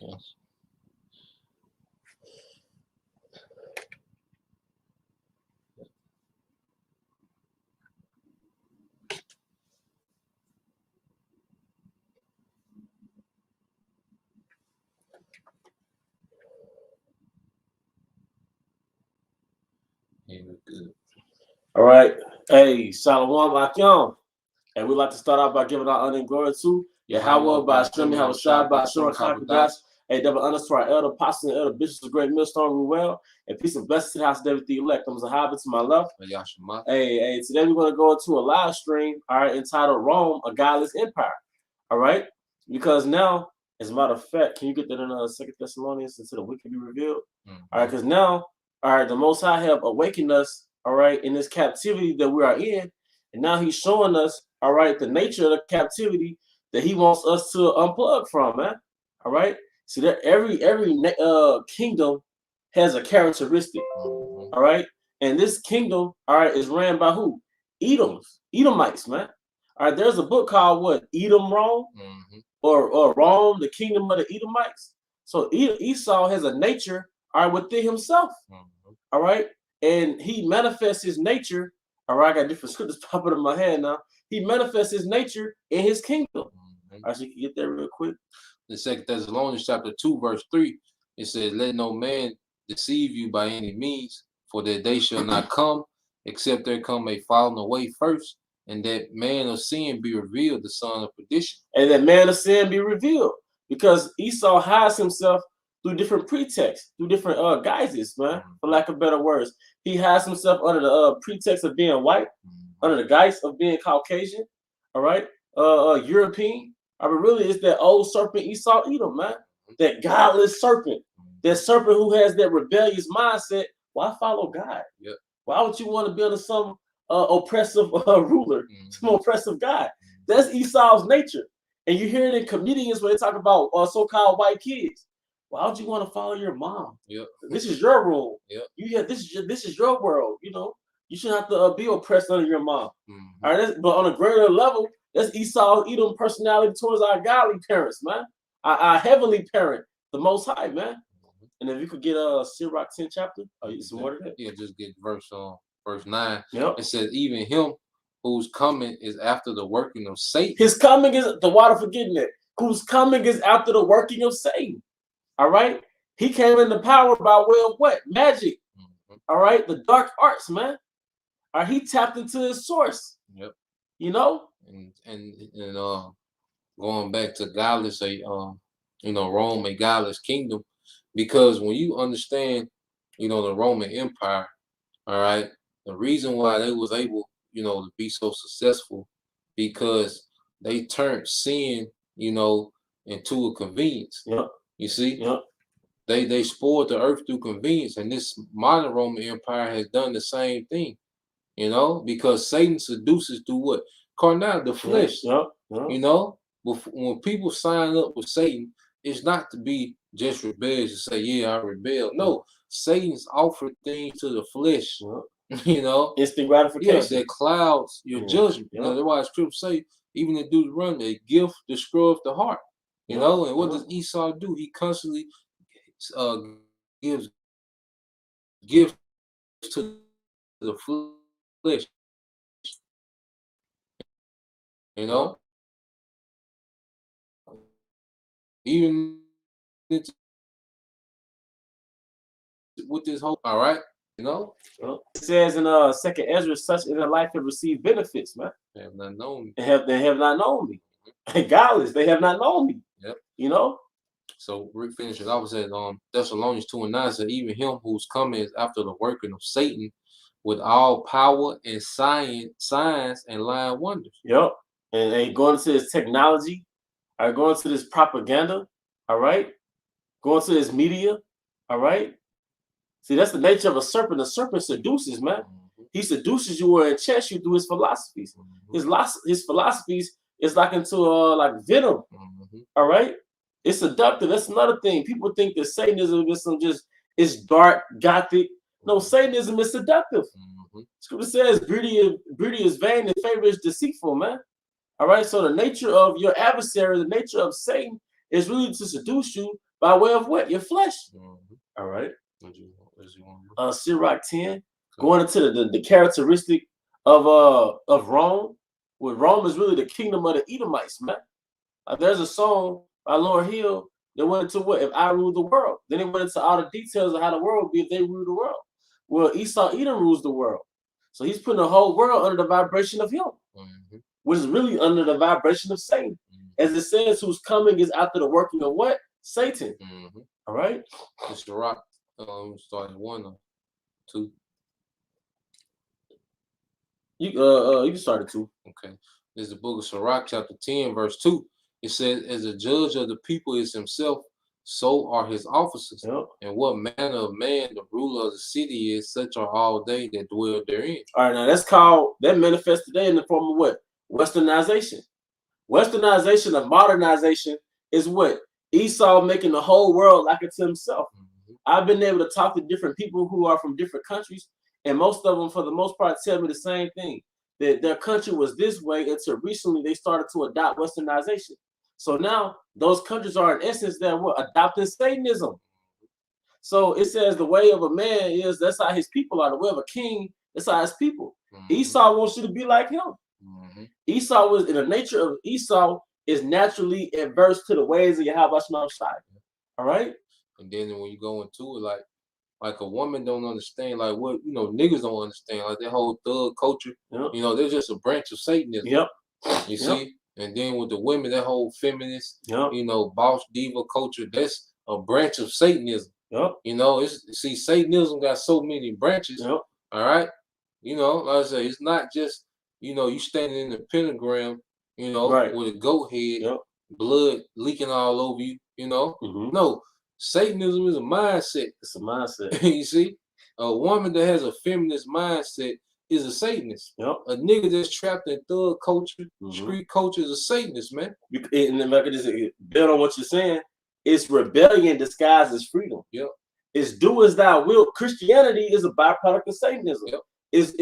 Okay. Yeah, we're good. All right. Hey, Shalom Akim. And we'd like to start out by giving our honor and glory to Yahweh by Shem, Yahweh Shai, by Shura Kakadash. A double honor to our elder apostles and elder bishops of great millstone, we well. And peace and blessings to the house of David the elect. I'm Zahabah to my left. Hey, today we're going to go into a live stream, all right, entitled Rome, a Godless Empire. All right? Because now, as a matter of fact, can you get that in 2 Thessalonians until the week can be revealed? All right, because now, all right, the Most High have awakened us, all right, in this captivity that we are in. And now he's showing us, all right, the nature of the captivity that he wants us to unplug from, man. All right. See that every kingdom has a characteristic. All right. And this kingdom, all right, is ran by who? Edomites, man. All right. There's a book called what? Edom, Rome, or Rome, the kingdom of the Edomites. So Esau has a nature, all right, within himself. All right. And he manifests his nature. All right, I got different scriptures popping in my head now. He manifests his nature in his kingdom. All right, so you can get there real quick. In 2 Thessalonians chapter 2, verse 3, it says, "Let no man deceive you by any means, for that day shall not come, except there come a falling away first, and that man of sin be revealed, the son of perdition." And that man of sin be revealed. Because Esau hides himself through different pretexts, through different guises, man, for lack of better words. He hides himself under the pretext of being white, under the guise of being Caucasian, all right, European. I mean, really, it's that old serpent Esau Edom, man. That godless serpent. That serpent who has that rebellious mindset. Why follow God? Yep. Why would you want to be under some oppressive ruler, some oppressive God? That's Esau's nature. And you hear it in comedians when they talk about so-called white kids. Why would you want to follow your mom? Yep. This is your rule. Yep. This is your world. You know, you shouldn't have to be oppressed under your mom. All right, but on a greater level, that's Esau Edom personality towards our godly parents, man. Our heavenly parent, the Most High, man. And if you could get Sirach 10 chapter, some more to that. Yeah, just get verse 9. Yep. It says, "Even him whose coming is after the working of Satan." His coming is the water forgetting it. Whose coming is after the working of Satan. All right. He came into power by way of what? Magic. All right. The dark arts, man. All right. He tapped into his source. Yep. You know? And going back to godless, Rome, a godless kingdom, because when you understand, the Roman Empire, all right, the reason why they was able, to be so successful, because they turned sin, into a convenience. Yep. You see? Yep. They spoiled the earth through convenience, and this modern Roman Empire has done the same thing, because Satan seduces through what? Carnality, the flesh. Yep. When people sign up with Satan, it's not to be just rebellious to say, yeah, I rebel. No, Satan's offered things to the flesh, Instant gratification. Yes, that clouds your judgment. That's why scripture say, even in Deuteronomy, a gift destroys the heart. And what does Esau do? He constantly gives gifts to the flesh. Even with this whole, all right, It says in 2nd Ezra, such in their life have received benefits, man. They have not known me. They have not known me. Godless, they have not known me. Yep. So Rick finishes. I was at Thessalonians 2 and 9 said, "Even him whose coming is after the working of Satan, with all power and signs and lying wonders." Yep. And they going to this technology, are going to this propaganda, all right? Going to this media, all right? See, that's the nature of a serpent. The serpent seduces, man. He seduces you or enchants you through his philosophies. His philosophies is like into like venom, all right? It's seductive. That's another thing. People think that Satanism is dark, gothic. No, Satanism is seductive. Scripture says beauty is vain and favor is deceitful, man. All right. So the nature of your adversary, the nature of Satan, is really to seduce you by way of what? Your flesh. Mm-hmm. All right. What you want? Sirach 10, going into the characteristic of Rome. Well, Rome is really the kingdom of the Edomites, man. There's a song by Lauryn Hill that went into what if I rule the world. Then it went into all the details of how the world would be if they rule the world. Well, Esau Edom rules the world, so he's putting the whole world under the vibration of him, which is really under the vibration of Satan. As it says, who's coming is after the working of what? Satan. All right. It's the rock. Started 1 or 2. You can start at 2. Okay. This is the book of Sirach, chapter 10, verse 2. It says, as a judge of the people is himself, so are his officers. Yep. And what manner of man the ruler of the city is, such are all they that dwell therein. All right, now that manifests today in the form of what? Westernization. Westernization of modernization is what? Esau making the whole world like it to himself. I've been able to talk to different people who are from different countries, and most of them, for the most part, tell me the same thing, that their country was this way until recently they started to adopt Westernization. So now those countries are, in essence, they're what? Adopting Satanism. So it says the way of a man is, that's how his people are. The way of a king, that's how his people. Esau wants you to be like him. Esau was, in the nature of Esau, is naturally adverse to the ways of Yahweh Shai. All right? And then when you go into it, like a woman don't understand, like what, niggas don't understand, like that whole thug culture. Yep. They're just a branch of Satanism. Yep. You see? And then with the women, that whole feminist, yep. Boss diva culture, that's a branch of Satanism. Yep. Satanism got so many branches. Yep. All right. Like I say, it's not just, you standing in the pentagram, right. with a goat head, yep. blood leaking all over you, No, Satanism is a mindset. It's a mindset. You see? A woman that has a feminist mindset is a Satanist. Yep. A nigga that's trapped in thug culture, street culture is a Satanist, man. And if I could just build on what you're saying, it's rebellion disguised as freedom. Yep. It's do as thou wilt. Christianity is a byproduct of Satanism. Yep. It's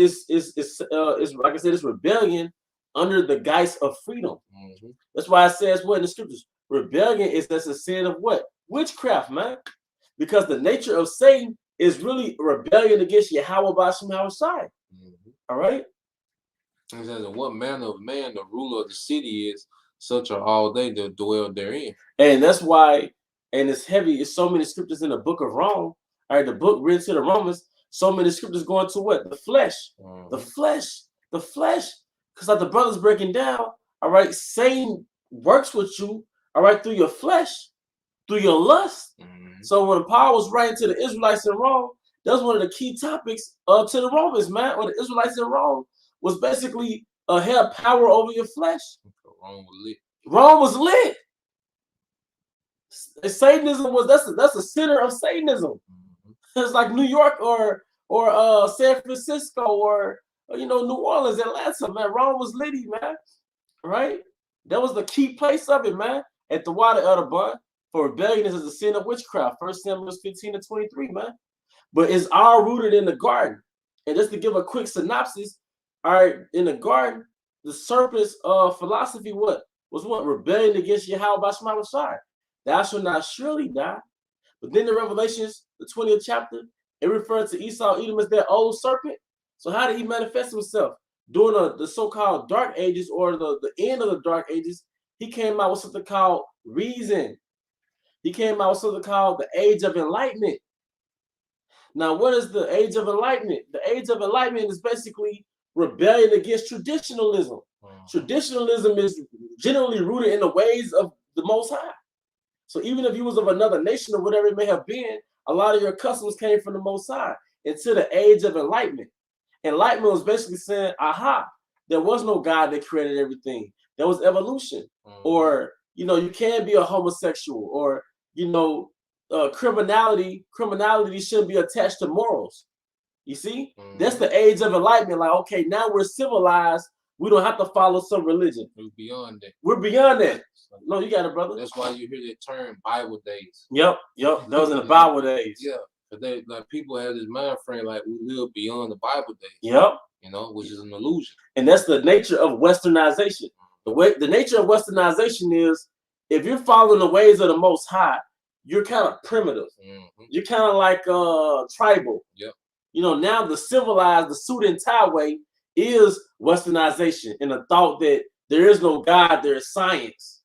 like I said, it's rebellion under the guise of freedom. That's why it says what in the scriptures? Rebellion is that's a sin of what? Witchcraft, man. Because the nature of Satan is really rebellion against Yahweh Bashim Hawashai. All right. It says, what manner of man the ruler of the city is, such are all they that dwell therein. And that's why, and it's heavy, it's so many scriptures in the book of Rome, all right, the book written to the Romans, so many scriptures going to what? The flesh. The flesh. Because like the brothers breaking down, all right, Satan works with you, all right, through your flesh, through your lust. So when Paul was writing to the Israelites in Rome, that was one of the key topics to the Romans, man. Or the Israelites in Rome was basically had power over your flesh. Rome was lit. Rome was lit. Satanism was that's the center of Satanism. It's like New York or San Francisco or New Orleans, Atlanta, man. Rome was litty, man. Right? That was the key place of it, man. At the water of the bun. For rebellion is a sin of witchcraft. 1 Samuel 15-23, man. But it's all rooted in the garden. And just to give a quick synopsis, all right, in the garden, the serpent's philosophy was what? Rebellion against Yahweh Bashim Hawashai. Thou shalt not surely die. But then the Revelations, the 20th chapter, it refers to Esau Edom as that old serpent. So how did he manifest himself? During the so-called dark ages or the end of the dark ages, he came out with something called reason. He came out with something called the Age of Enlightenment. Now, what is the Age of Enlightenment? The Age of Enlightenment is basically rebellion against traditionalism. Traditionalism is generally rooted in the ways of the Most High. So even if you was of another nation or whatever it may have been, a lot of your customs came from the Most High into the Age of Enlightenment. Enlightenment was basically saying, aha, there was no God that created everything. There was evolution. Or, you can be a homosexual or, criminality shouldn't be attached to morals. You see? That's the Age of Enlightenment. Like, okay, now we're civilized. We don't have to follow some religion. We're beyond that. We're beyond that. No, you got it, brother. That's why you hear that term Bible days. Yep. That was in the Bible days. Yeah. But people have this mind frame like we live beyond the Bible days. Yep. Which is an illusion. And that's the nature of Westernization. The nature of Westernization is if you're following the ways of the Most High, you're kind of primitive. Mm-hmm. You're kind of like tribal. Yep. You know, now the civilized, the suit and tie way is westernization and the thought that there is no God, there is science.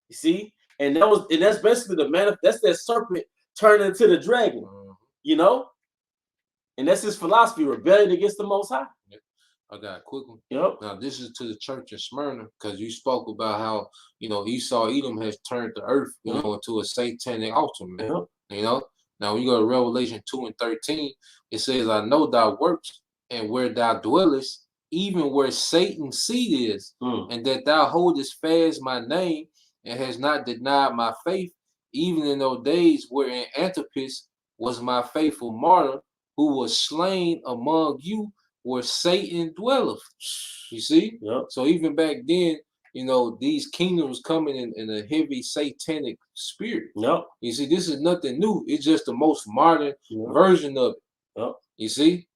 You see? And that's basically that's that serpent turning into the dragon. Mm-hmm. You know? And that's his philosophy, rebellion against the Most High. Yep. I got a quick one. Yep. Now, this is to the church in Smyrna, because you spoke about how, Esau, Edom has turned the earth, into a satanic altar, man. Yep. Now, when you go to Revelation 2 and 13, it says, I know thy works, and where thou dwellest, even where Satan's seat is, and that thou holdest fast my name, and hast not denied my faith, even in those days wherein Antipas was my faithful martyr, who was slain among you, where Satan dwelleth. You see? Yep. So even back then, these kingdoms coming in a heavy satanic spirit. Yep. You see, this is nothing new. It's just the most modern version of it. Yep. You see?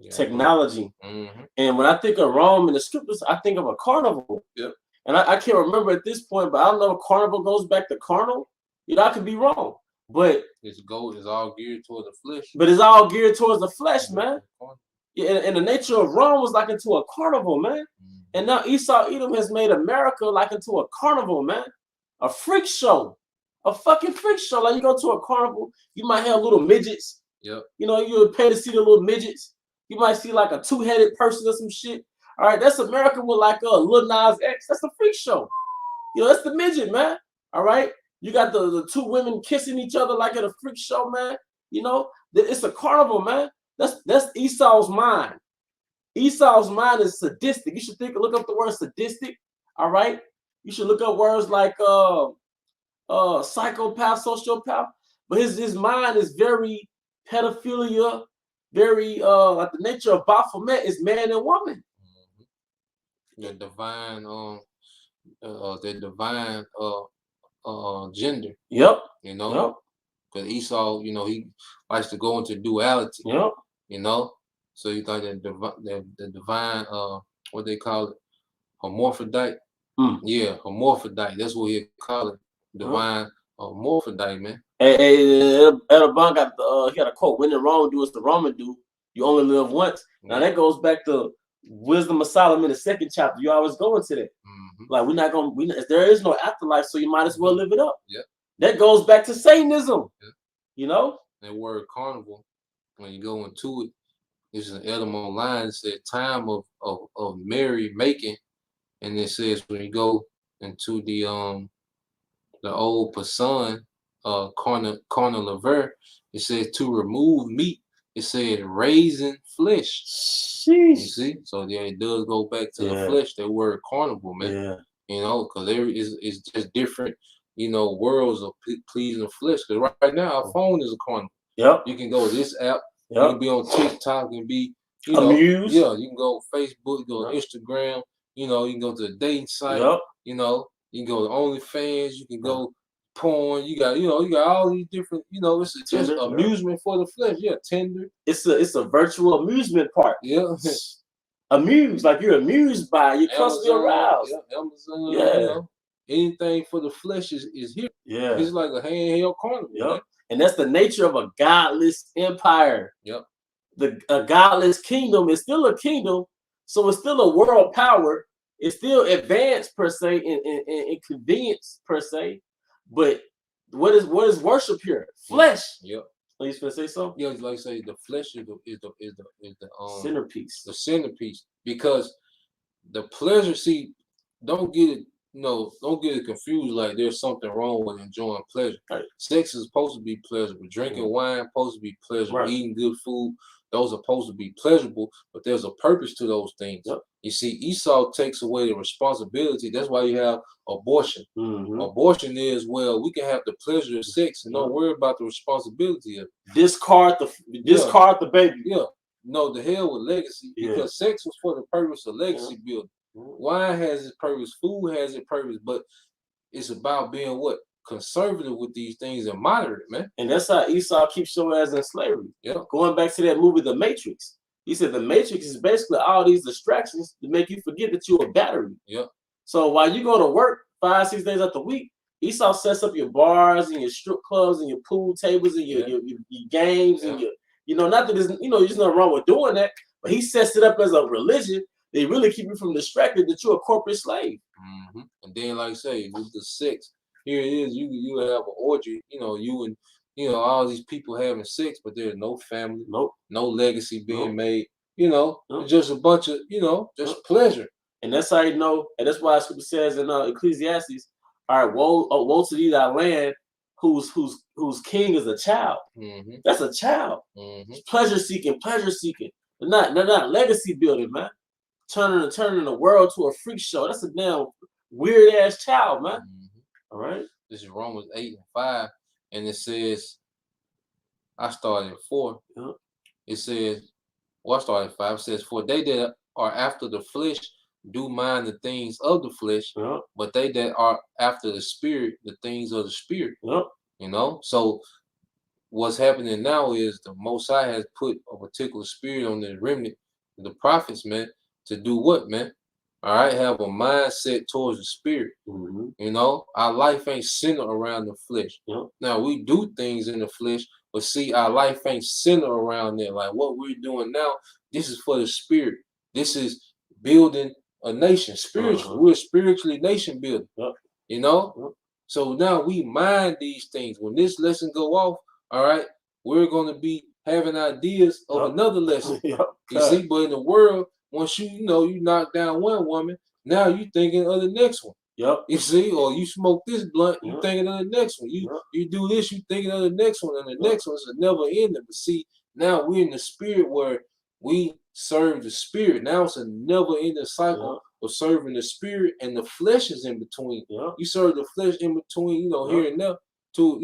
Technology. Mm-hmm. And when I think of Rome in the scriptures, I think of a carnival. Yep. And I can't remember at this point, but I don't know if carnival goes back to carnal. I could be wrong. But it's all geared towards the flesh. But it's all geared towards the flesh, man. Yeah, and the nature of Rome was like into a carnival, man. Mm-hmm. And now Esau Edom has made America like into a carnival, man. A freak show. A fucking freak show. Like you go to a carnival, you might have little midgets. Yep. You would pay to see the little midgets. You might see like a two-headed person or some shit. All right, that's America with like a Lil Nas X. That's a freak show. That's the midget, man. All right. You got the two women kissing each other like at a freak show, man. It's a carnival, man. That's Esau's mind. Esau's mind is sadistic. You should look up the word sadistic. All right. You should look up words like psychopath, sociopath. But his mind is very pedophilia, very like the nature of Baphomet is man and woman. The divine gender. Yep. Yep. Because Esau, he likes to go into duality. Yep. So you think that the divine, what they call it, hermaphrodite. Yeah, hermaphrodite. That's what he call it, divine hermaphrodite, man. Hey, Elabon he got a quote: "When in Rome, do as the Roman do. You only live once." Now that goes back to Wisdom of Solomon, the 2nd chapter. You always go into that. Mm-hmm. Like we're not gonna. There is no afterlife, so you might as well live it up. Yeah. That goes back to Satanism. Yeah. That word carnival, when you go into it, it's an etymological line. It says time of merry making, and it says when you go into the old Pasan, carnival, it says to remove meat. It said raising flesh. Sheesh. You see, so yeah, it does go back to the flesh. That word carnival, man. Yeah. Because there is just different, worlds of pleasing the flesh. Because right now our phone is a carnival. Yep. You can go to this app. Yep. You can be on TikTok and be, amused. Yeah, you can go on Facebook, go on Instagram. You can go to the dating site. Yep. You can go to OnlyFans. You can go porn. You got all these different. It's just amusement for the flesh. Yeah, Tinder. It's a virtual amusement park. Yeah. Amused, like you're amused by it. You're constantly aroused. Yeah, Amazon. Anything for the flesh is here. Yeah. It's like a handheld carnival. Yep. And that's the nature of a godless empire. Yep. A godless kingdom is still a kingdom, so it's still a world power. It's still advanced per se in convenience per se, but what is worship here? Flesh. Yep. Are you gonna say something? Yeah, like I say, the flesh is the centerpiece. The centerpiece, because the pleasure. See, don't get it. Don't get it confused. Like there's something wrong with enjoying pleasure. Right. Sex is supposed to be pleasurable. Drinking wine supposed to be pleasurable. Right. Eating good food, those are supposed to be pleasurable. But there's a purpose to those things. Yep. You see, Esau takes away the responsibility. That's why you have abortion. Mm-hmm. Abortion is, we can have the pleasure of sex and don't worry about the responsibility of it. Discard the baby. Yeah. No, the hell with legacy, because sex was for the purpose of legacy building. Wine has its purpose, food has its purpose, but it's about being conservative with these things and moderate, man. And that's how Esau keeps your ass in slavery. Yeah. Going back to that movie, The Matrix. He said the Matrix is basically all these distractions to make you forget that you're a battery. Yeah. So while you go to work 5-6 days out the week, Esau sets up your bars and your strip clubs and your pool tables and your games and not that there's there's nothing wrong with doing that, but he sets it up as a religion. They really keep you from distracted that you're a corporate slave. Mm-hmm. And then, like I say, with the sex, here it is. You have an orgy. You and all these people having sex, but there's no family, Nope. no legacy being made. Nope. It's just a bunch of just pleasure. And that's how you know, and that's why Scripture says in Ecclesiastes, all right, woe to thee thy land, whose king is a child. Mm-hmm. That's a child. Mm-hmm. Pleasure seeking. They're not legacy building, man. Turning the world to a freak show. That's a damn weird ass child, man. Mm-hmm. All right. This is Romans 8:5, and it says, I started at 4. Yep. It says, I started at 5. It says, for they that are after the flesh do mind the things of the flesh, but they that are after the spirit, the things of the spirit. So what's happening now is the Most High has put a particular spirit on the remnant, the prophets, man, to do what, man? All right, have a mindset towards the spirit. Mm-hmm. Our life ain't centered around the flesh. Now we do things in the flesh, but see, our life ain't centered around that. Like what we're doing now, this is for the spirit. This is building a nation spiritually. We're spiritually nation building. So now we mind these things. When this lesson go off, all right, we're going to be having ideas of another lesson. You see, but in the world, once you knock down one woman, now you thinking of the next one. You see, or you smoke this blunt, you thinking of the next one. You do this, you thinking of the next one, and the next one's a never ending. But see, now we're in the spirit where we serve the spirit. Now it's a never ending cycle of serving the spirit, and the flesh is in between. You serve the flesh in between, here and there, to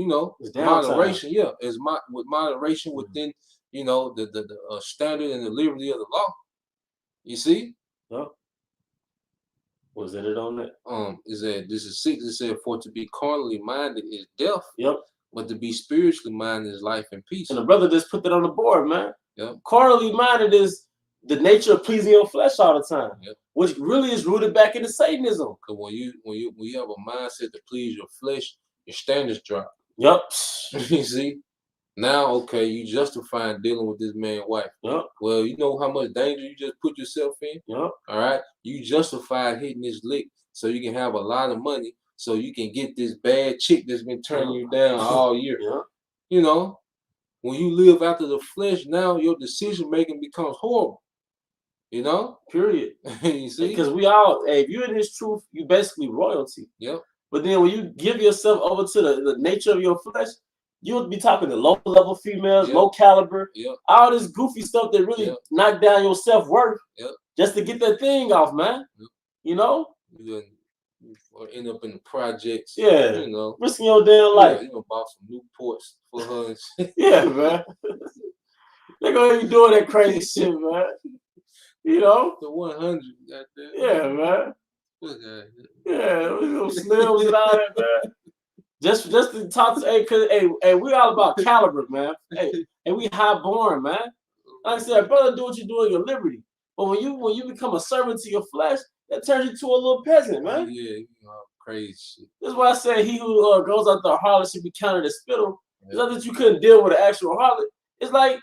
moderation. With moderation within the standard and the liberty of the law. You see? Was it on that? Is that this is 6? It said, for to be carnally minded is death. But to be spiritually minded is life and peace. And the brother just put that on the board, man. Yep. Carnally minded is the nature of pleasing your flesh all the time, which really is rooted back into Satanism. Because when you have a mindset to please your flesh, your standards drop. You see? Now, okay, you justifying dealing with this man's wife. Well, you know how much danger you just put yourself in? All right? You justified hitting this lick so you can have a lot of money so you can get this bad chick that's been turning you down all year. When you live after the flesh, now your decision making becomes horrible. Period. You see? Because we all, if you're in this truth, you basically royalty. But then when you give yourself over to the nature of your flesh, you'll be talking to low-level females, low caliber, all this goofy stuff that really knock down your self-worth just to get that thing off, man. You end up in the projects. Risking your damn life. You gonna buy some Newports for her and shit. Man. They're gonna be doing that crazy shit, man. The 100, goddamn. Man. Slims and all that, man. Just to talk to, cause we all about caliber, man. And we high born, man. Like I said, brother, do what you do in your liberty. But when you become a servant to your flesh, that turns you to a little peasant, man. Crazy shit. That's why I say he who goes out the harlot should be counted as spittle. It's not that you couldn't deal with an actual harlot. It's like,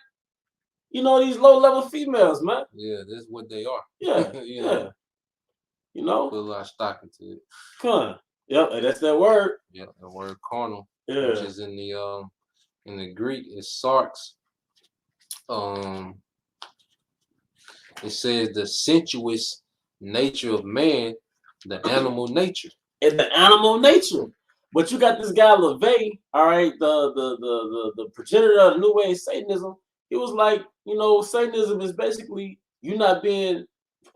these low-level females, man. That's what they are. Put a lot of stock into it. Come on. And that's that word. The word carnal, which is in the Greek is sarx. It says the sensuous nature of man, the animal nature. And the animal nature. But you got this guy LaVey, all right, the progenitor of the New Age Satanism. He was like, Satanism is basically you not being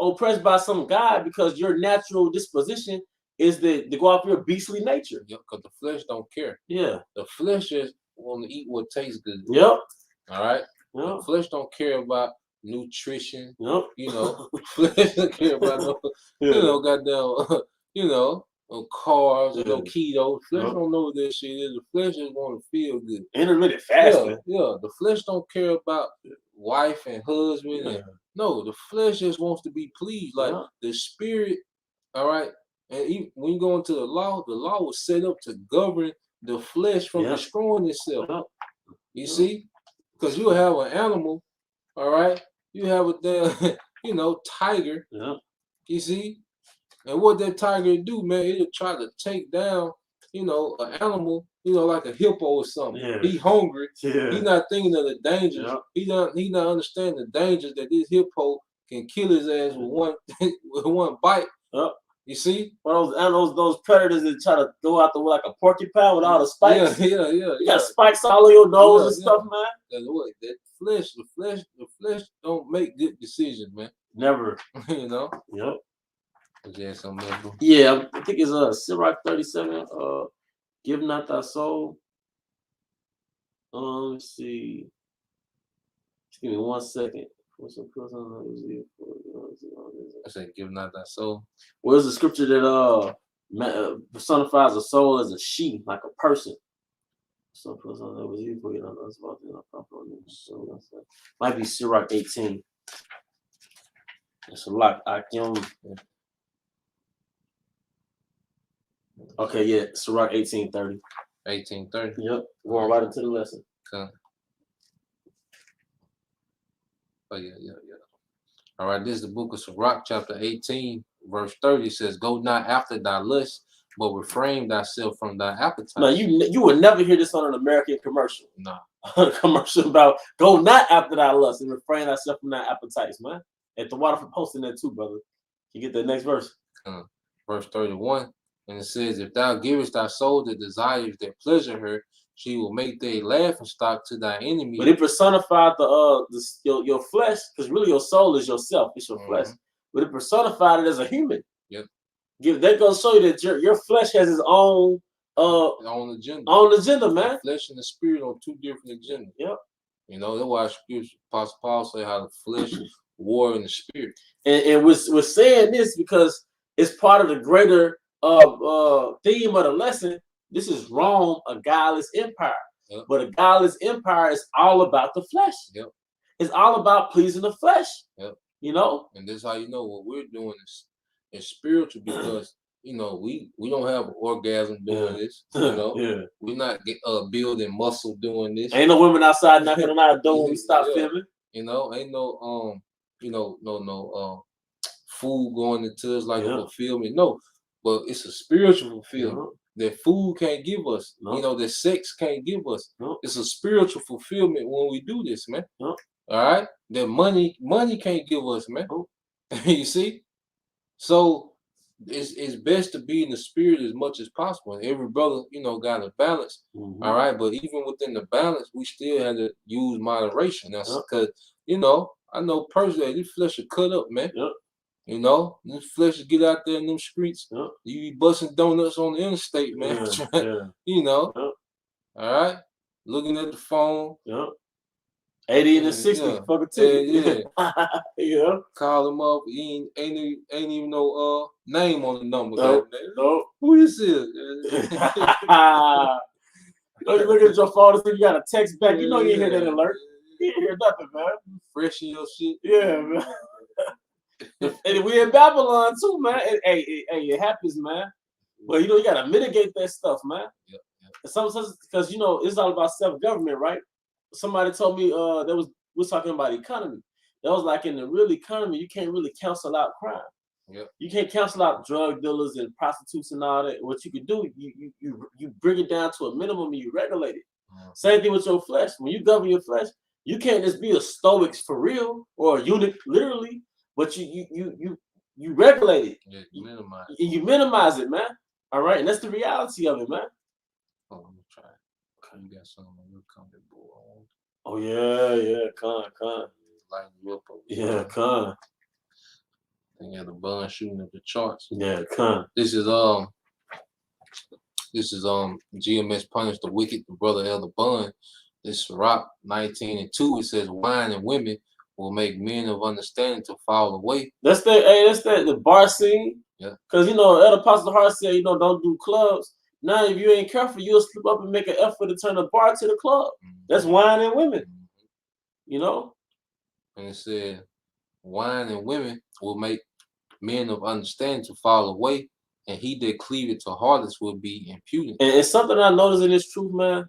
oppressed by some guy because your natural disposition is to go off your beastly nature. Because the flesh don't care. The flesh just want to eat what tastes good. All right? The flesh don't care about nutrition. Flesh don't care about goddamn, carbs or no keto. Flesh don't know what that shit is. The flesh just want to feel good. Intermittent fasting. The flesh don't care about wife and husband. No, the flesh just wants to be pleased. Like the spirit, all right, And even when you go into the law was set up to govern the flesh from destroying itself. You see? Because you have an animal, all right? You have a damn, tiger. You see? And what that tiger do, man, it'll try to take down, an animal, like a hippo or something. Yeah. He hungry. Yeah. He not thinking of the dangers. Yeah. He not understanding the dangers that this hippo can kill his ass with one bite. You see? Well, those predators that try to throw out like a porcupine with all the spikes. Yeah. You got spikes all on your nose and stuff, man. That the flesh don't make good decisions, man. Never. Yep. Something yeah, I think it's Sirach 37. Give not thy soul. Let's see. Just give me 1 second. I said, give not thy soul. Where's the scripture that personifies a soul as a she, like a person? So might be Sirach 18. It's a lot. Okay, yeah, Sirach 18:30. 18:30. Yep, going right into the lesson. Okay. Oh yeah. All right, this is the book of Sirach, chapter 18, verse 30. Says, "Go not after thy lust, but refrain thyself from thy appetite." No, you would never hear this on an American commercial. No. A commercial about go not after thy lust and refrain thyself from thy appetites, man. At the water for posting that too, brother. You get the next verse. Verse 31. And it says, "If thou givest thy soul the desires that pleasure her, she will make thee a laughing stock to thy enemy." But it personified your flesh, because really your soul is yourself, it's your flesh. But it personified it as a human. Yep. That goes to show you that your flesh has its own agenda. Own agenda, man. The flesh and the spirit on two different agendas. Yep. That's why Apostle Paul say how the flesh war in the spirit. And we're saying this because it's part of the greater theme of the lesson. This is Rome, a godless empire. Yep. But a godless empire is all about the flesh. Yep. It's all about pleasing the flesh. Yep. And this is how you know what we're doing is spiritual, because we don't have an orgasm doing this. We're not building muscle doing this. Ain't no women outside knocking on our door when we stop filming. Ain't no food going into us like a fulfillment. No, but it's a spiritual fulfillment that food can't give us. That sex can't give us. It's a spiritual fulfillment when we do this, man. All right, that money can't give us, man. You see, so it's best to be in the spirit as much as possible. And every brother, got a balance. All right, but even within the balance, we still have to use moderation. That's because I know personally this flesh will cut up, man. This flesh will get out there in them streets. You be busting donuts on the interstate, man. All right, looking at the phone. 80 and 60, fuck a ticket. Yeah. Call him up. He ain't even no name on the number. No. Who this is? You look at your phone and see you got a text back. You ain't hear that alert. You ain't hear nothing, man. Fresh in your shit. Yeah, man. And we in Babylon too, man. Hey, it happens, man. But you gotta mitigate that stuff, man. Yeah. Because it's all about self-government, right? Somebody told me we're talking about economy. That was like in the real economy, you can't really cancel out crime. Yep. You can't cancel out drug dealers and prostitutes and all that. What you can do, you bring it down to a minimum and you regulate it. Same thing with your flesh. When you govern your flesh, you can't just be a stoic for real or a eunuch literally, but you regulate it. Yeah, you minimize it. You minimize it, man. All right, and that's the reality of it, man. Oh, let me try it. You got something on your comfortable on. Oh yeah, con. Lighten you up over yeah, con. They got the bun shooting up the charts. Yeah, con. This is GMS punished the wicked, the brother Elder Bun. This Rock 19:2. It says, "Wine and women will make men of understanding to fall away." That's the bar scene. Yeah. Because Elder Apostle Hart said, don't do clubs. Now, if you ain't careful, you'll slip up and make an effort to turn the bar to the club. That's wine and women. And it said, "Wine and women will make men of understanding to fall away, and he that cleaveth to harlots will be impudent. And something I noticed in this truth, man,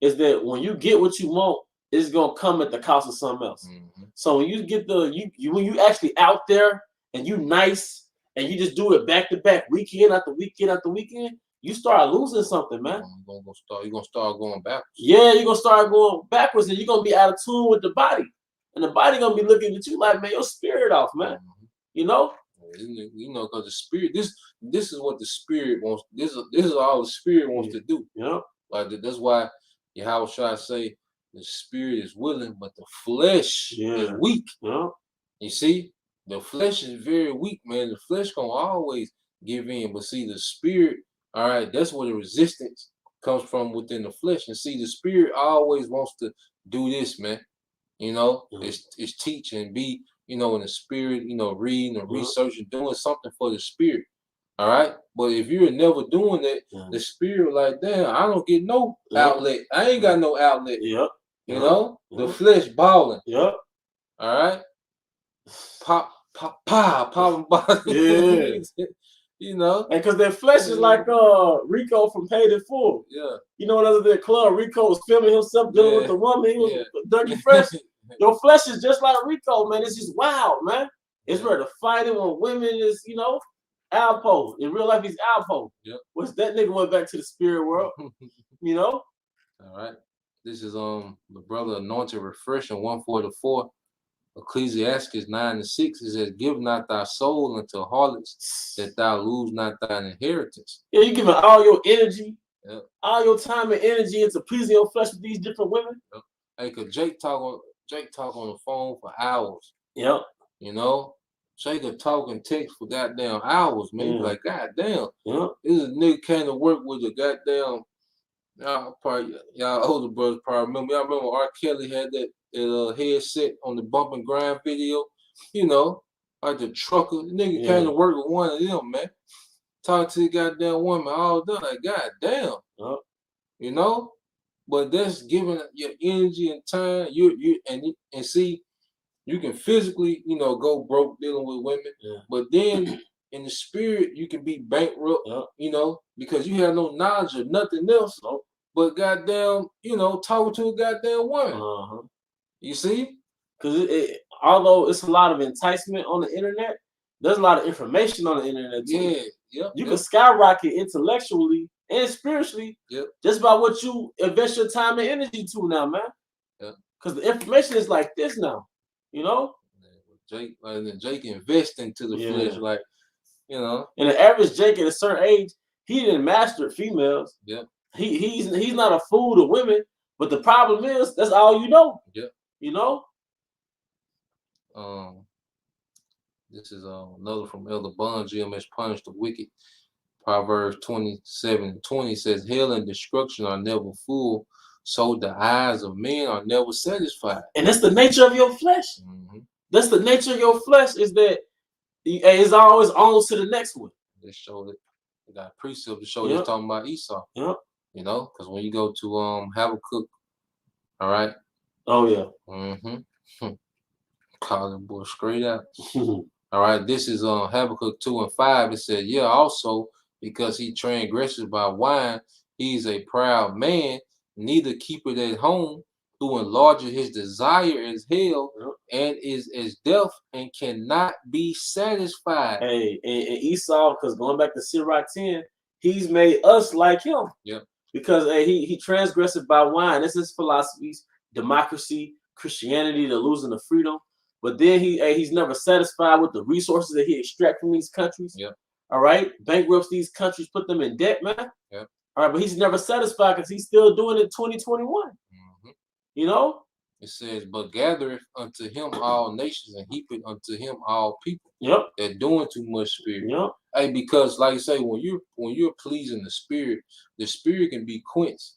is that when you get what you want, it's gonna come at the cost of something else. Mm-hmm. So when you get when you actually out there and you nice and you just do it back to back, weekend after weekend after weekend, you start losing something, man. You're gonna start going backwards. Yeah, you're gonna start going backwards, and you're gonna be out of tune with the body, and the body gonna be looking at you like, man, your spirit off, man. Mm-hmm. You know. You know, because the spirit, this is what the spirit wants. This is all the spirit wants to do. Yeah. Like that's why Yahweh Shai say the spirit is willing, but the flesh is weak. Yeah. You see, the flesh is very weak, man. The flesh gonna always give in, but see the spirit. All right, that's where the resistance comes from within the flesh. And see, the spirit always wants to do this, man. You know, it's teach and be, you know, in the spirit, you know, reading and researching, doing something for the spirit. All right. But if you're never doing that, the spirit like, damn, I don't get no outlet. I ain't got no outlet. Yep. You know, the flesh balling. Yep. All right. Pop, popping bottom. Yeah. You know, and because their flesh is like Rico from Paid in Full. Yeah. You know, another their club, Rico was filming himself dealing with the woman. He was dirty fresh. Your flesh is just like Rico, man. It's just wild, man. It's ready to fight it when women is, you know, Alpo. In real life, he's Alpo. Yep. Which that nigga went back to the spirit world. You know. All right. This is the brother anointed refreshing 144. Ecclesiastes 9:6. It says, "Give not thy soul unto harlots, that thou lose not thine inheritance." Yeah, you giving all your energy, all your time and energy into pleasing your flesh with these different women. Yep. Hey, cause Jake talk on the phone for hours. Yep. You know, Jake could talk and text for goddamn hours, man. Like, goddamn. Yep. This is a nigga came to work with a goddamn. Y'all older brothers probably remember. Y'all remember R. Kelly had that headset on the Bump and Grind video, you know, like the trucker. The nigga came to work with one of them, man. Talking to the goddamn woman all day, like, goddamn. You know? But that's giving your energy and time. And see, you can physically, you know, go broke dealing with women, but then in the spirit, you can be bankrupt, you know, because you have no knowledge of nothing else but goddamn, you know, talking to a goddamn woman. You see? Because although it's a lot of enticement on the internet, there's a lot of information on the internet too. You can skyrocket intellectually and spiritually just by what you invest your time and energy to now, man. Because the information is like this now, you know? Jake invest into the flesh, like, you know. And the average Jake at a certain age, he didn't master females. He's not a fool to women, but the problem is that's all you know. You know. This is another from Elder Bond. GMS punish the wicked. Proverbs 27:20 says, "Hell and destruction are never full, so the eyes of men are never satisfied." And that's the nature of your flesh. That's the nature of your flesh, is that it's always on to the next one. They showed it. They got a precept to show this talking about Esau. You know, because when you go to Habakkuk, all right. Oh yeah. Call them boy straight out. All right. This is Habakkuk 2:5. It said, "Yeah, also because he transgresses by wine, he's a proud man, neither keepeth at home, who enlarges his desire as hell, and is as deaf and cannot be satisfied." Hey, and Esau, because going back to Sirach 10, he's made us like him. Because he transgressed by wine. This is philosophies, democracy, Christianity, the losing of freedom. But then he's never satisfied with the resources that he extract from these countries. All right, bankrupts these countries, put them in debt, man. All right, but he's never satisfied because he's still doing it 2021. You know? It says, "But gathereth unto him all nations, and heapeth unto him all people." They're doing too much spirit. Hey, because like you say, when you're pleasing the spirit can be quenched.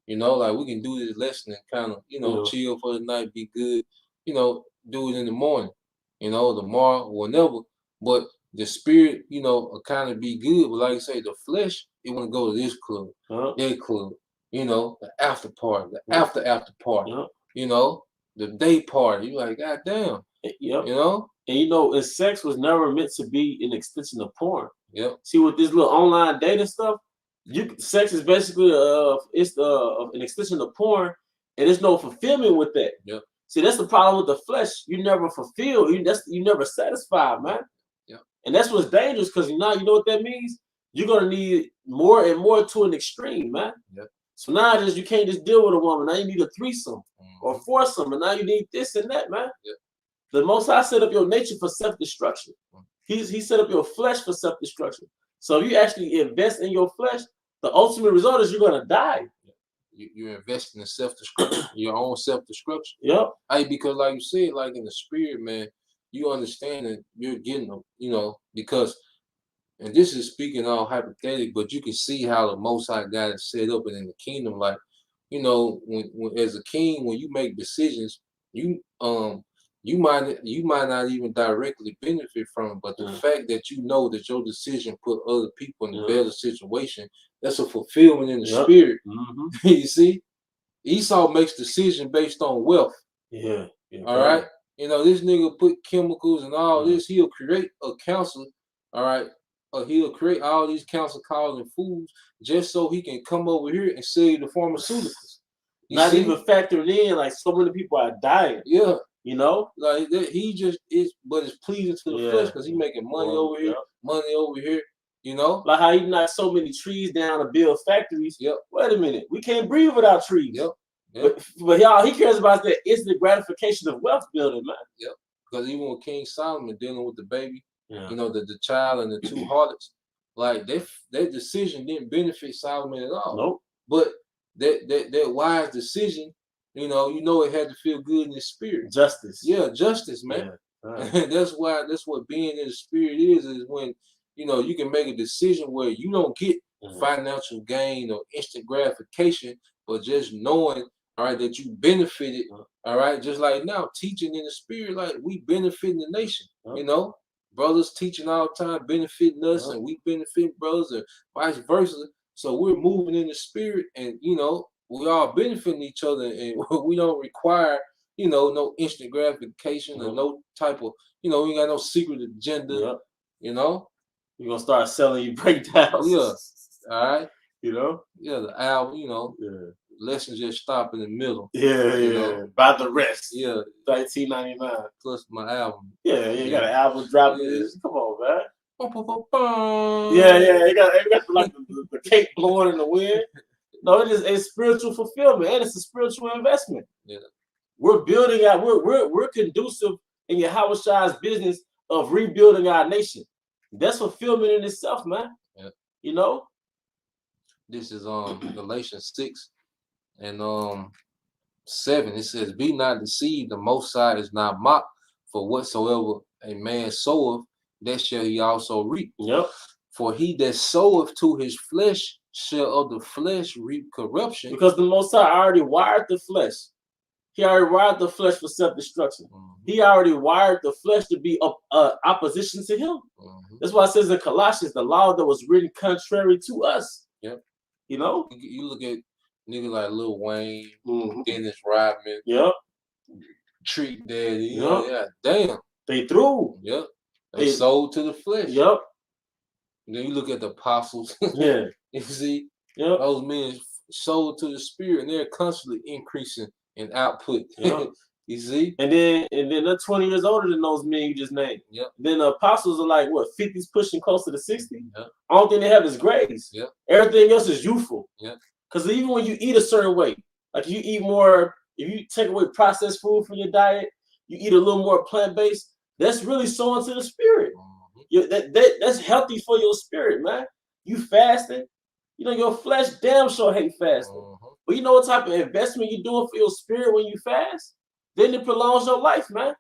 You know, like we can do this lesson and kind of, you know, chill for the night, be good, you know, do it in the morning, you know, tomorrow, whenever. But the spirit, you know, will kind of be good. But like you say, the flesh, it want to go to this club, that club, you know, the after party, the after party, you know, the day party. You're like, God damn. You know? And you know, sex was never meant to be an extension of porn. Yep. See, with this little online dating stuff, sex is basically it's an extension of porn, and there's no fulfillment with that. Yep. See, that's the problem with the flesh. You never fulfill. You never satisfy, man. Yep. And that's what's dangerous, because you know what that means. You're gonna need more and more to an extreme, man. Yep. So now you can't just deal with a woman. Now you need a threesome or foursome, and now you need this and that, man. Yep. The Most High set up your nature for self-destruction. He set up your flesh for self-destruction. So if you actually invest in your flesh, the ultimate result is you're gonna die. You're investing in self-destruction, your own self-destruction. Yep. Hey, because like you said, like in the spirit, man, you understand that you're getting them, because, and this is speaking all hypothetical, but you can see how the Most High got it set up and in the kingdom. Like, when as a king, when you make decisions, you might not even directly benefit from it, but the fact that you know that your decision put other people in a better situation, that's a fulfillment in the spirit. You see, Esau makes decisions based on wealth. Yeah. All right. This nigga put chemicals and all this. He'll create a council. All right. He'll create all these council calls and foods just so he can come over here and sell you the pharmaceuticals. Not even factored in, like, so many people are dying. Yeah. Like that, he just is, but it's pleasing to the flesh because he's making money over here, money over here. Like how he knocked so many trees down to build factories. Yep. Wait a minute, we can't breathe without trees. Yep. But y'all, he cares about that instant gratification of wealth building, man. Yep. Because even with King Solomon dealing with the baby, the child and the two harlots, like that decision didn't benefit Solomon at all. Nope. But that wise decision, it had to feel good in his spirit. Justice. Yeah, justice, man. Yeah. That's what being in the spirit is when you can make a decision where you don't get financial gain or instant gratification, but just knowing, all right, that you benefited, all right, just like now teaching in the spirit, like we benefiting the nation, brothers teaching all the time, benefiting us, and we benefit brothers, and vice versa. So we're moving in the spirit, and we all benefiting each other, and we don't require, no instant gratification or no type of, we ain't got no secret agenda, You're gonna start selling you breakdowns. Yeah. All right. Yeah, the album, lessons just stop in the middle. Yeah. By the rest. Yeah. 1999. Plus my album. Yeah, you got an album dropping. Yeah. Come on, man. Yeah. You got like the cake blowing in the wind. No, it is a spiritual fulfillment, and it's a spiritual investment. Yeah. We're building out. We're conducive in Yahweh Shai's business of rebuilding our nation. That's fulfillment in itself, man. Yeah. This is Galatians 6 and 7. It says, "Be not deceived; the Most High is not mocked. For whatsoever a man soweth, that shall he also reap. Yep. For he that soweth to his flesh shall of the flesh reap corruption." Because the Most High already wired the flesh. He already wired the flesh for self-destruction. He already wired the flesh to be opposition to him. That's why it says in Colossians, the law that was written contrary to us. Yep. You look at niggas like Lil Wayne, Dennis Rodman, Trick Daddy. Yeah, damn. They threw. Yep. They sold to the flesh. Yep. And then you look at the apostles. Yeah. You see, yep. Those men sold to the spirit, and they're constantly increasing in output. Yep. You see? And then they're 20 years older than those men you just named. Yep. Then the apostles are like, what, 50s pushing close to the 60? Yep. I don't think they have is grades. Yep. Everything else is youthful. Yep. Because even when you eat a certain way, like you eat more, if you take away processed food from your diet, you eat a little more plant-based, that's really sowing to the spirit. That's healthy for your spirit, man. You fasting, your flesh damn sure hate fasting. But you know what type of investment you're doing for your spirit when you fast? Then it prolongs your life, man.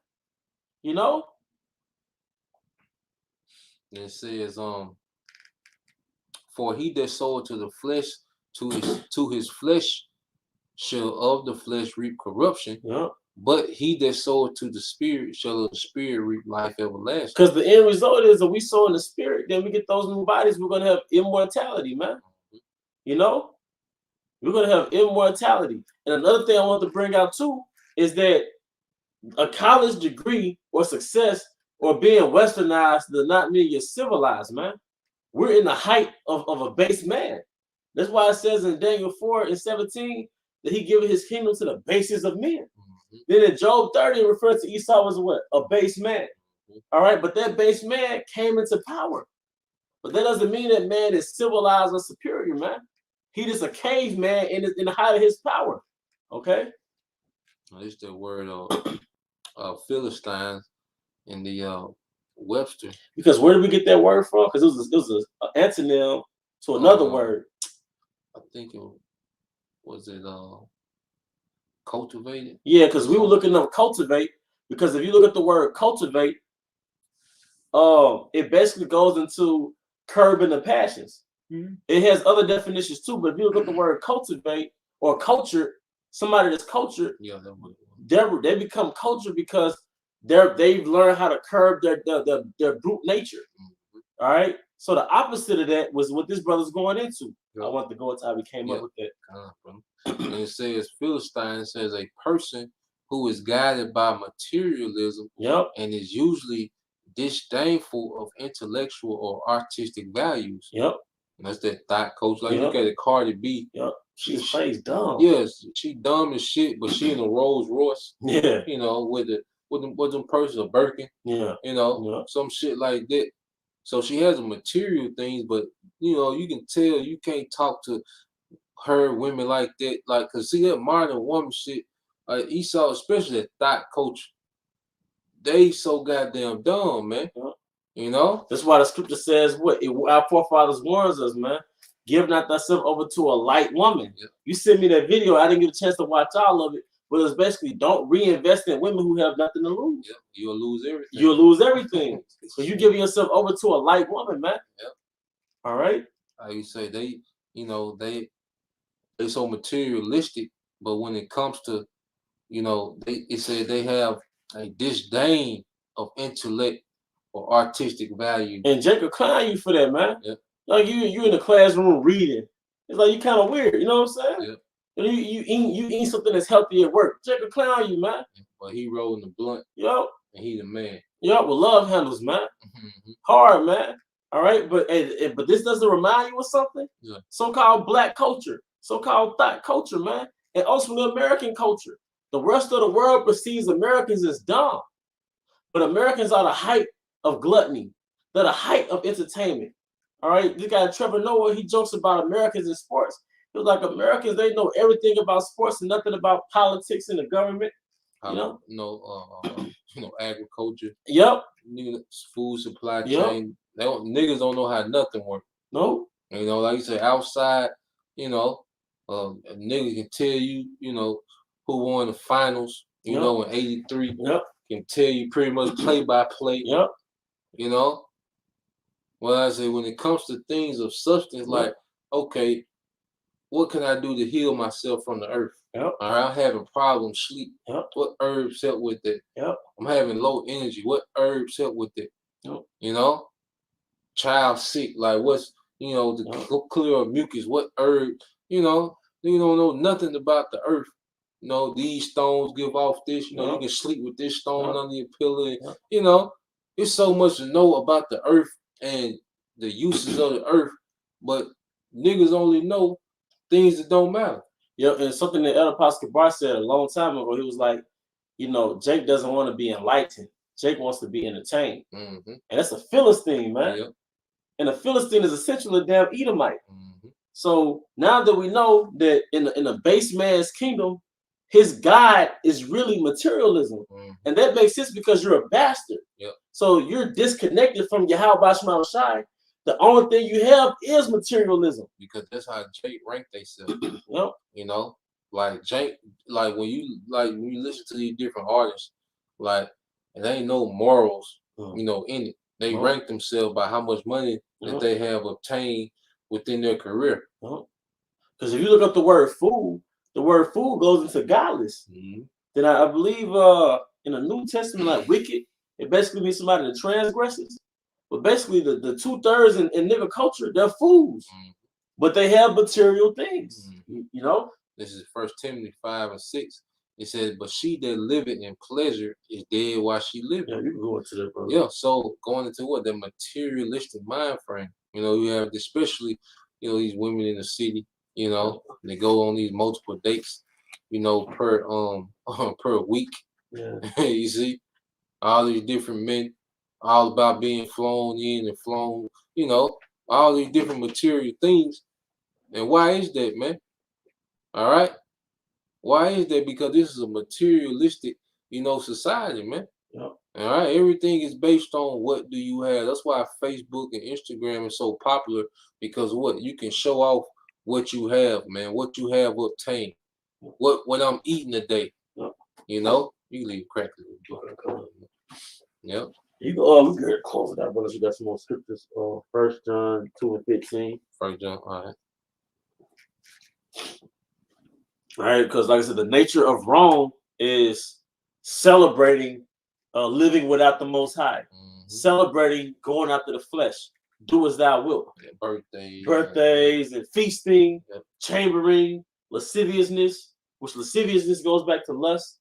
It says, for he that soweth to the flesh, to his flesh shall of the flesh reap corruption. Yep. But he that soweth to the spirit shall of the spirit reap life everlasting. Because the end result is that we sow in the spirit, then we get those new bodies, we're gonna have immortality, man. We're gonna have immortality. And another thing I want to bring out too is that a college degree or success or being westernized does not mean you're civilized, man. we're in the height of a base man. That's why it says in Daniel 4:17 that he gave his kingdom to the bases of men. Then in Job 30, it refers to Esau as what? A base man. All right, but that base man came into power. But that doesn't mean that man is civilized or superior, man. He just a caveman in the height of his power. Okay? It's the word Philistines in the Webster. Because where did we get that word from? Because it was an antonym to another word. I think it was cultivated. Yeah, because we were looking up cultivate. Because if you look at the word cultivate, it basically goes into curbing the passions. It has other definitions too, but if you look at the word cultivate or culture, somebody that's cultured, they become cultured because they've learned how to curb their brute nature. All right. So the opposite of that was what this brother's going into. I want to go into how we came up with that. And it says Philistine says a person who is guided by materialism and is usually disdainful of intellectual or artistic values. And that's that thought coach. Like look at it, Cardi B. She plays dumb. Yes, she dumb as shit, but she in a Rolls Royce. Yeah. You know, with them purses, a Birkin. Yeah. You know, some shit like that. So she has the material things, but you know, you can tell you can't talk to her women like that. Like, cause see that modern woman shit, Esau, especially that thought coach, they so goddamn dumb, man. You know? That's why the scripture says what our forefathers warns us, man. Give not thyself over to a light woman. You sent me that video. I didn't get a chance to watch all of it, but it's basically don't reinvest in women who have nothing to lose. You'll lose everything. You'll lose everything. So you giving yourself over to a light woman, man. All right. How you say they, you know, they so materialistic, but when it comes to, you know, it said they have a disdain of intellect or artistic value. And Jacob clown you for that, man. Like you in the classroom reading. It's like you kind of weird, you know what I'm saying? You eat something that's healthy at work. Jacob clown you, man. But he rolling the blunt. And he the man. With love handles, man. Hard, man. All right, but this doesn't remind you of something. So-called black culture, so-called thought culture, man, and also the American culture. The rest of the world perceives Americans as dumb, but Americans are the height of gluttony. They're the height of entertainment. All right, this guy Trevor Noah, he jokes about Americans in sports. He was like, Americans, they know everything about sports and nothing about politics and the government. You know, agriculture. Food supply chain. Niggas don't know how nothing works. No. You know, like you say, outside, you know, a nigga can tell you, you know, who won the finals, you know, in '83. Can tell you pretty much play by play. You know. Well, I say when it comes to things of substance, like, okay, what can I do to heal myself from the earth? I'm having problems sleep. What herbs help with it? I'm having low energy. What herbs help with it? You know, child sick. Like what's, you know, to clear up mucus? What herb? You know, you don't know nothing about the earth. You know, these stones give off this. You know, you can sleep with this stone under your pillow. And, you know, there's so much to know about the earth and the uses of the earth, but niggas only know things that don't matter. And something that Elder Pascal Bar said a long time ago, he was like, you know, Jake doesn't want to be enlightened. Jake wants to be entertained. And that's a Philistine, man. And a Philistine is essentially a damn Edomite. So now that we know that in a base man's kingdom, his God is really materialism. And that makes sense because you're a bastard. So you're disconnected from Yahweh Shema Shai. The only thing you have is materialism. Because that's how Jake ranked themselves. You know, like Jake, like when you listen to these different artists, like, and there ain't no morals, you know, in it. They rank themselves by how much money that they have obtained within their career. Because if you look up the word fool goes into godless. Then I believe in the New Testament, like wicked, it basically means somebody that transgresses. But basically, the 2/3 in nigga culture, they're fools. But they have material things. You know? This is 1 Timothy 5:6. It says, but she that liveth in pleasure is dead while she liveth. You can go into that, bro. So going into what? The materialistic mind frame. You know, you have especially, you know, these women in the city, you know, they go on these multiple dates, you know, per per week. Yeah. You see, all these different men, all about being flown in and flown, you know, all these different material things. And why is that, man? All right. Why is that? Because this is a materialistic, you know, society, man. Yep. All right, everything is based on what do you have. That's why Facebook and Instagram is so popular because what you can show off what you have, man, what you have obtained, what I'm eating today. Yep. You know, you can leave crackers. Yep. You go. We could close it out, brothers. We got some more scriptures. 1 John 2:15. First John. All right. All right, because like I said, the nature of Rome is celebrating living without the Most High, celebrating going after the flesh. Do as thou wilt. Yeah, birthdays and feasting, yep. chambering, lasciviousness, which lasciviousness goes back to lust.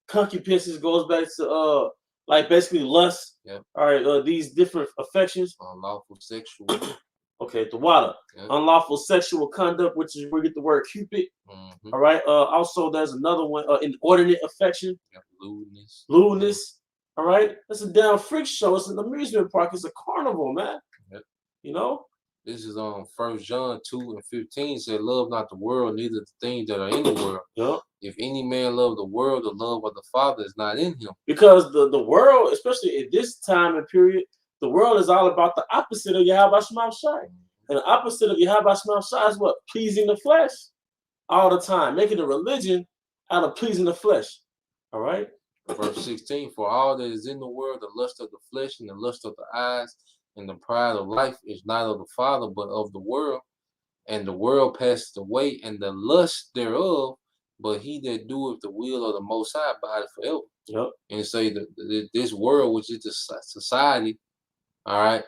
Concupiscence goes back to like basically lust. Yep. All right, these different affections. Unlawful sexual. Okay, the water. Yep. Unlawful sexual conduct, which is where we get the word Cupid. All right. Also, there's another one, inordinate affection. Yep. Lewdness. All right. It's a damn freak show. It's an amusement park. It's a carnival, man. Yep. You know. This is on 1 John 2:15 said, "Love not the world, neither the things that are in the world. Yep. If any man love the world, the love of the Father is not in him." Because the world, especially at this time and period, the world is all about the opposite of Yahweh Shema Shai. And the opposite of Yahweh Shema Shai is what? Pleasing the flesh all the time. Making a religion out of pleasing the flesh. All right? Verse 16, "For all that is in the world, the lust of the flesh and the lust of the eyes and the pride of life is not of the Father, but of the world. And the world passeth away, and the lust thereof, but he that doeth the will of the Most High abideth forever." Yep. And say that this world, which is the society, all right,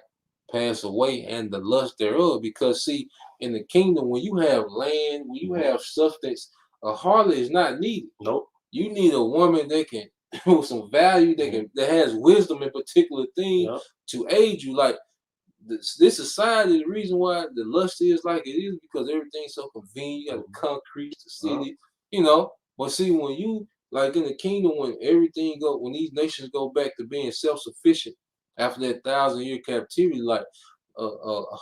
pass away, and the lust thereof. Because see, in the kingdom, when you have land, when you have stuff that's a harlot is not needed. Nope. You need a woman that can with some value, that has wisdom in particular things to aid you. Like this society, the reason why the lust is like it is because everything's so convenient. You got the concrete, the city, you know. But see, when you like in the kingdom, when these nations go back to being self-sufficient after that 1,000-year captivity, like a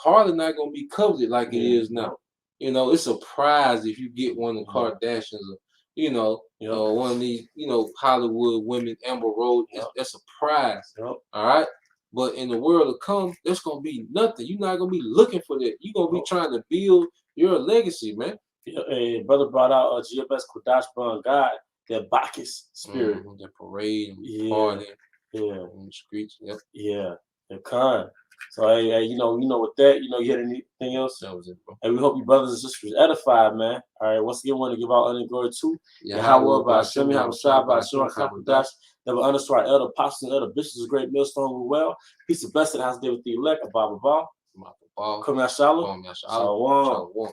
harlot not gonna be coveted like it is now. You know, it's a prize if you get one of the Kardashians, or, you know, one of these, you know, Hollywood women, Amber Rose. That's a prize. All right. But in the world to come, there's gonna be nothing. You're not gonna be looking for that. You're gonna be trying to build your legacy, man. And brother brought out GFS Kodash Bond God, that Bacchus spirit. The parade and party. Yeah. In the streets. Yep. Yeah. They're kind. So hey, you know, with that, you had anything else? That was it, bro. And we hope you brothers and sisters edified, man. All right, once again, want to give out honor and glory to Yahweh by Hashem, Yahweh Shai by Shura Kakudash, that will underscore our elder apostles and elder bishops, a great millstone with well. Peace and blessing, house day with the elect, Abba Baba. Come out, Shalom. Shalom.